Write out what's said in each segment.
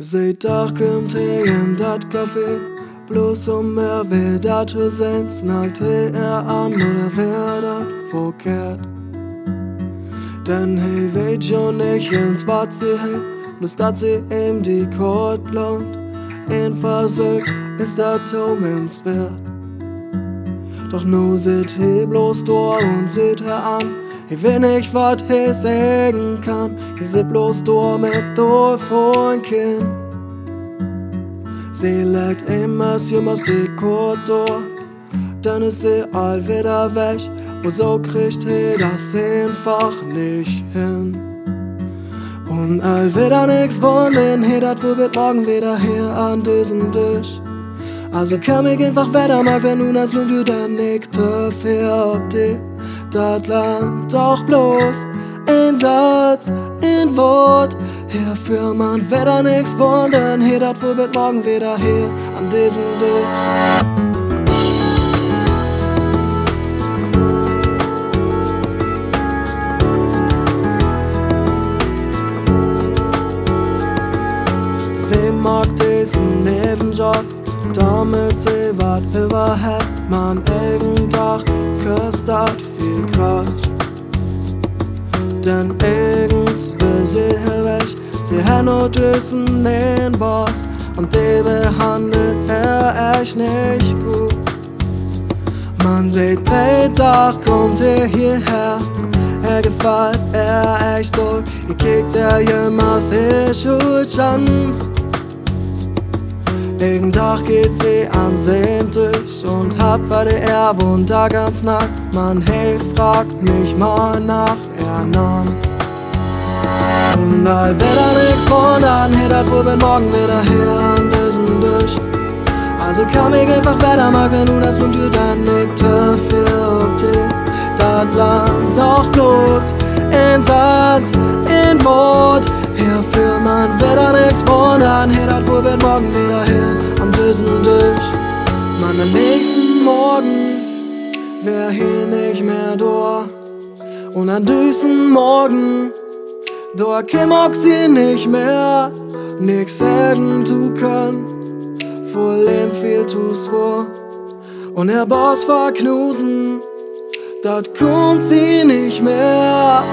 Seit Tag kommt er in dat Café, bloß er will dat zu sein, snallt an oder wär dat verkehrt. Denn weet schon nicht ins wat sie hält, bloß dat sie ihm die Kord lohnt. Ein Versuch ist dat wert. Doch nu sit bloß da und sieht an, will nicht wat sagen kann. Sit bloß da mit da vor ein Kind. Sie legt immer die Kord durch, dann ist sie all wieder weg. Und so kriegt das einfach nicht hin. Und all wieder nix wollen, dat wird morgen wieder hier an diesem Tisch. Also kann ich einfach weitermachen, wenn nun als du dann nicht dafür ob die dat Land doch bloß ein Satz, ein Wort. Hierfür man wieder nix wollen, dat wird morgen wieder hier an diesem Tisch. Sie mag diesen Nebenjob, damit sie wat überhat. Man irgendwann küsst dat viel Quatsch. Denn eigens will sie hier weg, sie hat nur diesen den Boss. Und die behandelt echt nicht gut. Man sieht bei Tag kommt hierher, gefällt echt gut. Ihr kickt jemals sich an. Jeden Tag geht sie an den Tisch und hat bei der Wunder ganz nackt. Man fragt mich mal nach Namen. Und all wieder nix von an, dat wird morgen wieder hier an diesem Tisch. Also kann ich einfach weitermachen, nun das und du dann nicht dafür okay. Dat Land doch bloß ein Satz, ein Wort. Hierfür man wieder nix von an, dat wird morgen wieder hier an diesem Tisch. Man, am nächsten Morgen wär hier nicht mehr da. Und an diesem Morgen da käm auch sie nicht mehr, nix sagen zu können, voll ihm viel zu schwor. Und der Boss verknusen, dat kommt sie nicht mehr.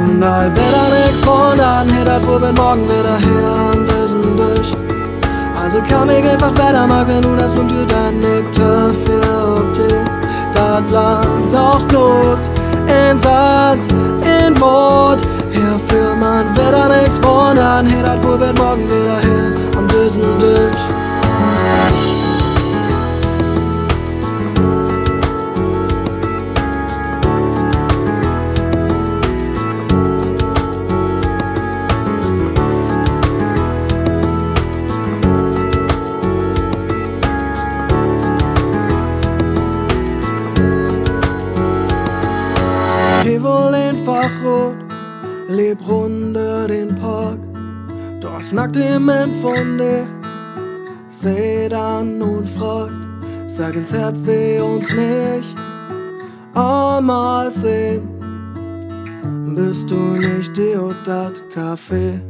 Und all wieder nix von an, dat wird morgen wieder hier an diesem Tisch. Also kann ich einfach weitermachen, nun das und du dann nicht dafür okay. Dat Land doch bloß ein Satz, ein Wort. Hierfür man wieder nix von an, dat wird morgen wieder hier an diesem Tisch. Ich will einfach rot, leb runter den Park. Dort snackt jemand von dir, seht an und fragt, sagen's hab wir uns nicht einmal sehen. Bist du nicht die dat Café?